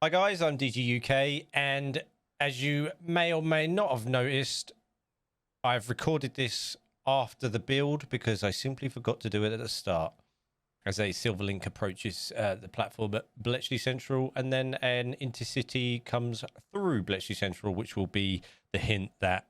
Hi guys, I'm DGUK, and as you may or may not have noticed, I've recorded this after the build because I simply forgot to do it at the start. As a Silverlink approaches the platform at Bletchley Central, and then an intercity comes through Bletchley Central, which will be the hint that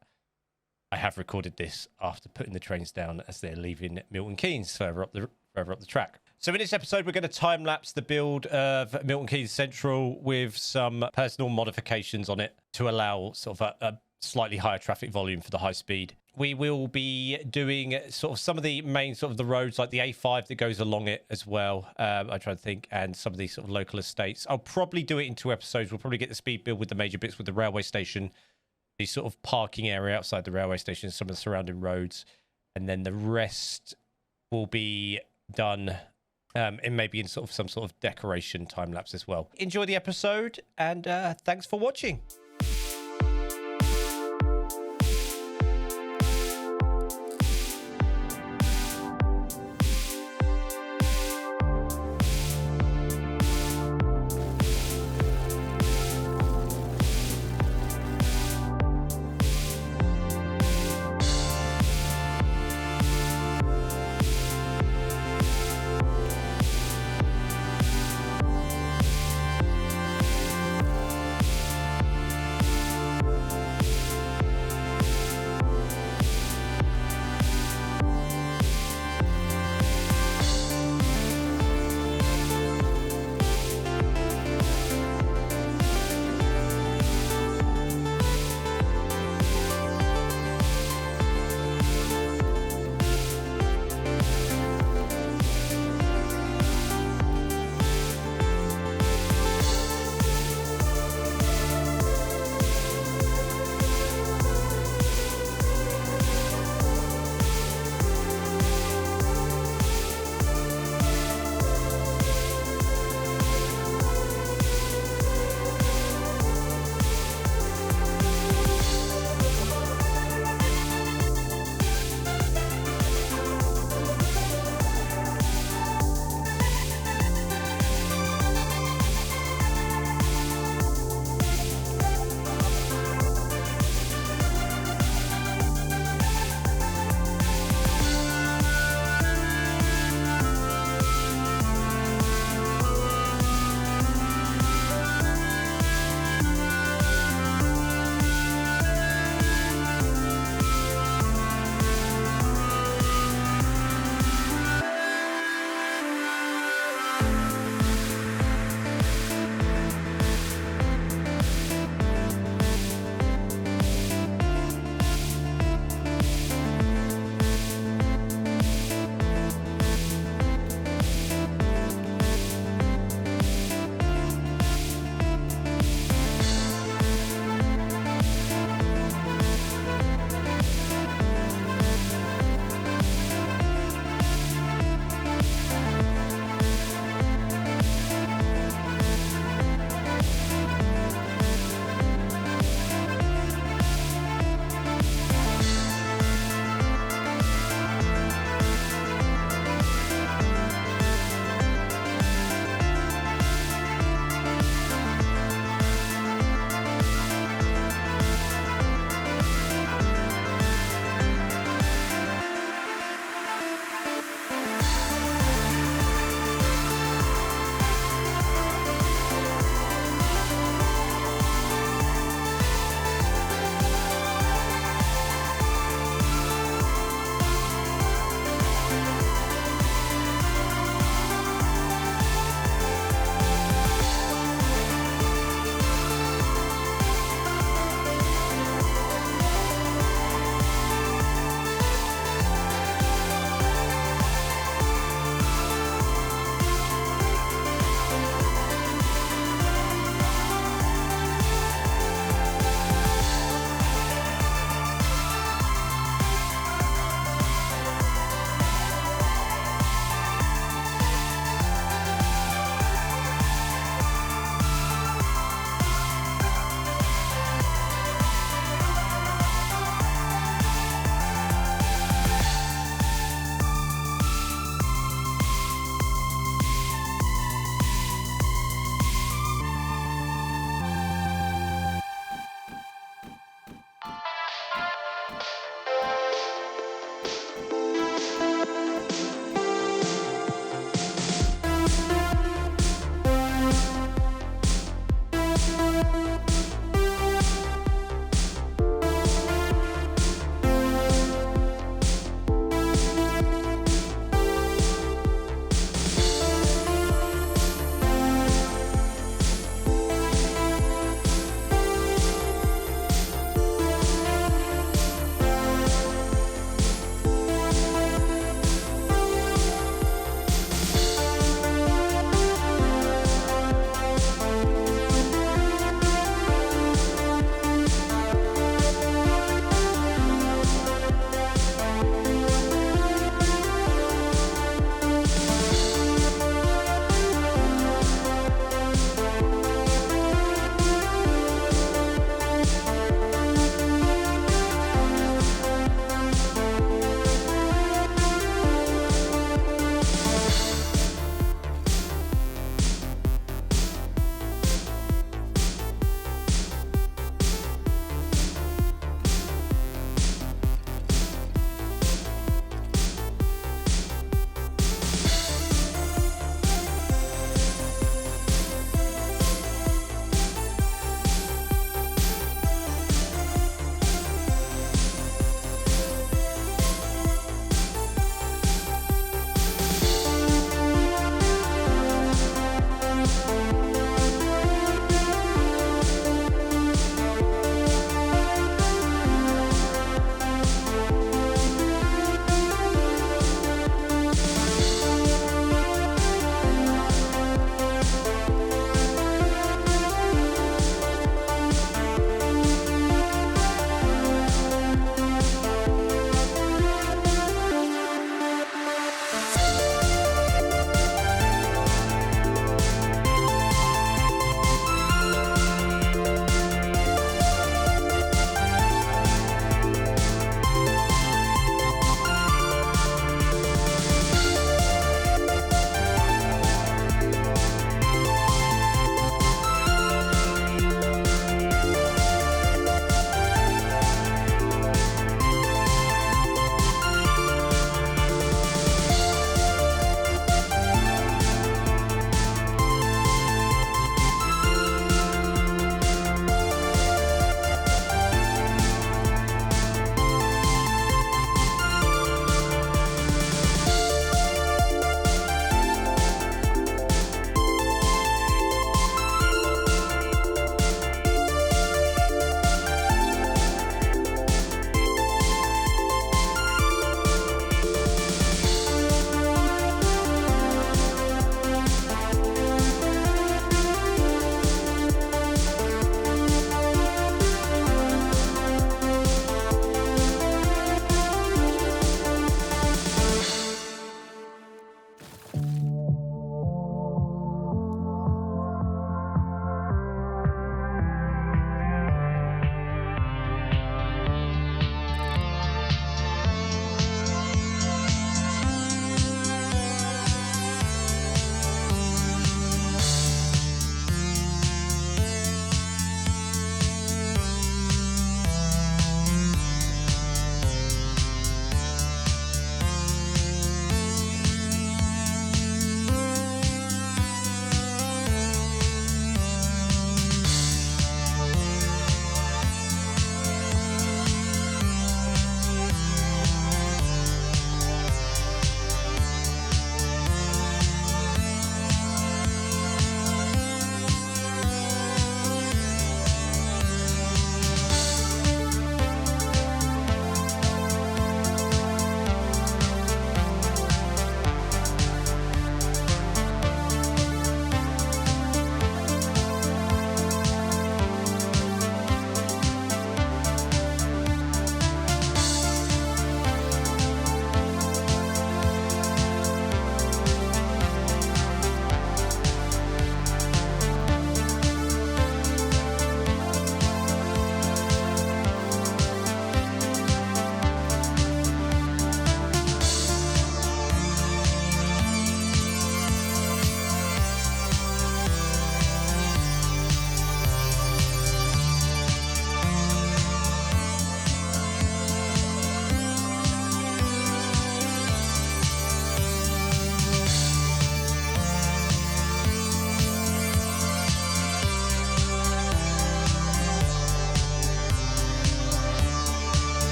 I have recorded this after putting the trains down as they're leaving Milton Keynes further up the track. So in this episode, we're going to time-lapse the build of Milton Keynes Central with some personal modifications on it to allow sort of a slightly higher traffic volume for the high speed. We will be doing sort of some of the main sort of the roads, like the A5 that goes along it as well. I try to think, and some of these sort of local estates. I'll probably do it in 2 episodes. We'll probably get the speed build with the major bits with the railway station, the sort of parking area outside the railway station, some of the surrounding roads, and then the rest will be done and maybe in sort of some sort of decoration time lapse as well. Enjoy the episode, and thanks for watching.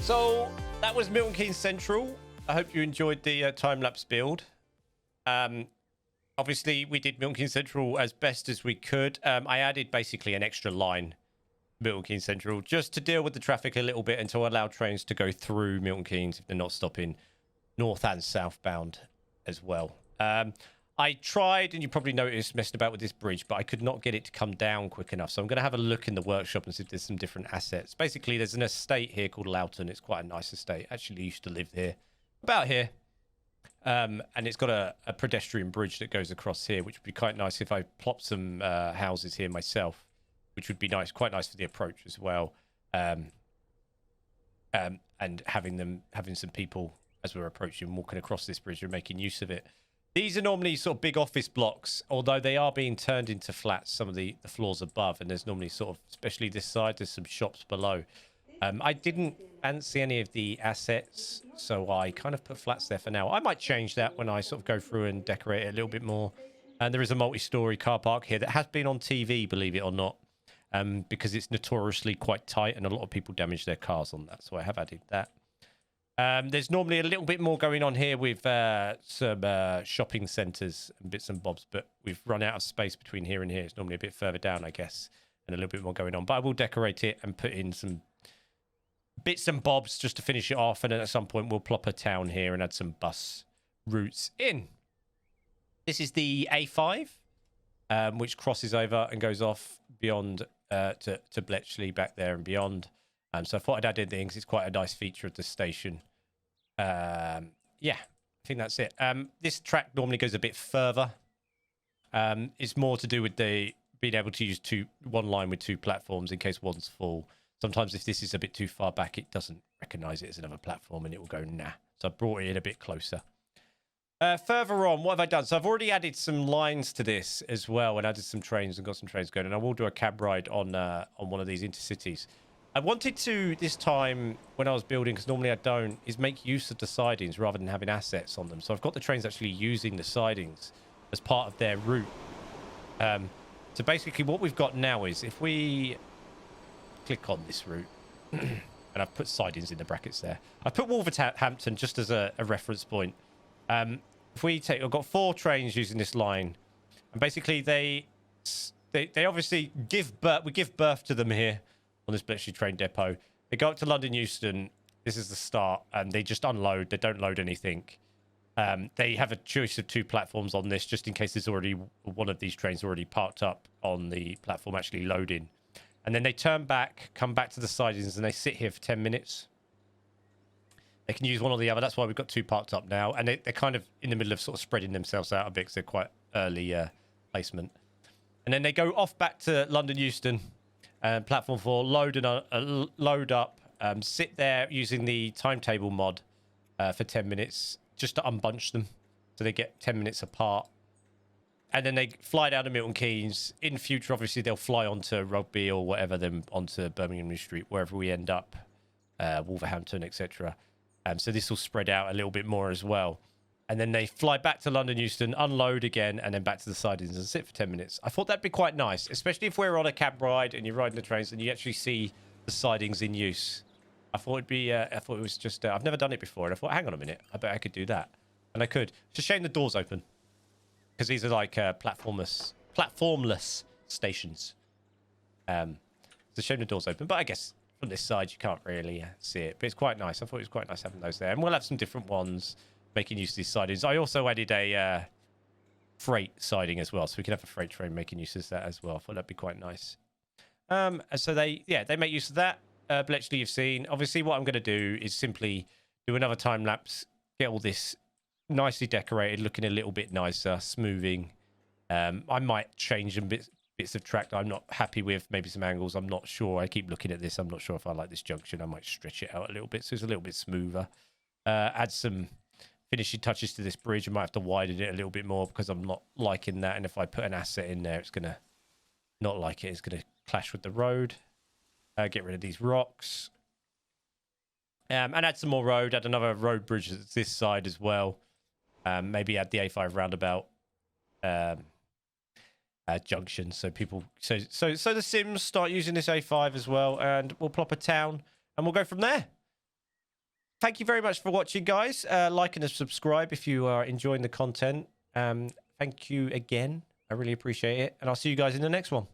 So that was Milton Keynes Central. I hope you enjoyed the time-lapse build. Obviously, we did Milton Keynes Central as best as we could. I added basically an extra line, Milton Keynes Central, just to deal with the traffic a little bit and to allow trains to go through Milton Keynes if they're not stopping north and southbound as well. I tried, and you probably noticed, messing about with this bridge, but I could not get it to come down quick enough. So I'm going to have a look in the workshop and see if there's some different assets. Basically, there's an estate here called Loughton. It's quite a nice estate. Actually used to live here, about here. And it's got a pedestrian bridge that goes across here, which would be quite nice if I plop some houses here myself, which would be nice, quite nice for the approach as well. And having some people as we're approaching, walking across this bridge and making use of it. These are normally sort of big office blocks, although they are being turned into flats, some of the floors above, and there's normally sort of, especially this side, there's some shops below. I didn't fancy any of the assets, so I kind of put flats there for now. I might change that when I sort of go through and decorate it a little bit more. And there is a multi-story car park here that has been on TV, believe it or not, because it's notoriously quite tight and a lot of people damage their cars on that, so I have added that. There's normally a little bit more going on here with some shopping centres and bits and bobs, but we've run out of space between here and here. It's normally a bit further down, I guess, and a little bit more going on. But I will decorate it and put in some bits and bobs just to finish it off, and then at some point we'll plop a town here and add some bus routes in. This is the A5, which crosses over and goes off beyond to Bletchley back there and beyond. So I thought I'd add in things. It's quite a nice feature of the station. Yeah, I think that's it. This track normally goes a bit further. It's more to do with the being able to use one line with two platforms in case one's full. Sometimes if this is a bit too far back, it doesn't recognise it as another platform and it will go nah. So I brought it in a bit closer. Further on, what have I done? So I've already added some lines to this as well and added some trains and got some trains going. And I will do a cab ride on one of these intercities. I wanted to, this time, when I was building, because normally I don't, is make use of the sidings rather than having assets on them. So I've got the trains actually using the sidings as part of their route. So basically what we've got now is, if we click on this route, and I've put sidings in the brackets there. I've put Wolverhampton just as a reference point. If we take, I've got 4 trains using this line. And basically they obviously give birth to them here on this Bletchley train depot. They go up to London-Euston. This is the start, and they just unload. They don't load anything. They have a choice of 2 platforms on this, just in case there's already one of these trains already parked up on the platform actually loading. And then they turn back, come back to the sidings, and they sit here for 10 minutes. They can use one or the other. That's why we've got 2 parked up now. And they're kind of in the middle of sort of spreading themselves out a bit because they're quite early placement. And then they go off back to London-Euston. Platform 4, load up, sit there using the timetable mod for 10 minutes just to unbunch them so they get 10 minutes apart. And then they fly down to Milton Keynes. In future, obviously, they'll fly onto Rugby or whatever, then onto Birmingham New Street, wherever we end up, Wolverhampton, etc. So this will spread out a little bit more as well. And then they fly back to London-Euston, unload again, and then back to the sidings and sit for 10 minutes. I thought that'd be quite nice, especially if we're on a cab ride and you're riding the trains and you actually see the sidings in use. I thought it'd be, I thought it was just, I've never done it before. And I thought, hang on a minute, I bet I could do that. And I could. It's a shame the door's open, because these are like platformless stations. It's a shame the door's open, but I guess from this side you can't really see it. But it's quite nice. I thought it was quite nice having those there. And we'll have some different ones making use of these sidings. I also added a freight siding as well, so we can have a freight train making use of that as well. I thought that'd be quite nice. And so they make use of that. Bletchley, you've seen. Obviously, what I'm going to do is simply do another time lapse, get all this nicely decorated, looking a little bit nicer, smoothing. I might change some bits of track that I'm not happy with, maybe some angles. I'm not sure. I keep looking at this. I'm not sure if I like this junction. I might stretch it out a little bit so it's a little bit smoother. Add some finishing touches to this bridge. I might have to widen it a little bit more because I'm not liking that. And if I put an asset in there, it's going to not like it. It's going to clash with the road. Get rid of these rocks. And add some more road. Add another road bridge that's this side as well. Maybe add the A5 roundabout junction so people so the Sims start using this A5 as well, and we'll plop a town and we'll go from there. thank you very much for watching, guys. Like and subscribe if you are enjoying the content. Thank you again. I really appreciate it. And I'll see you guys in the next one.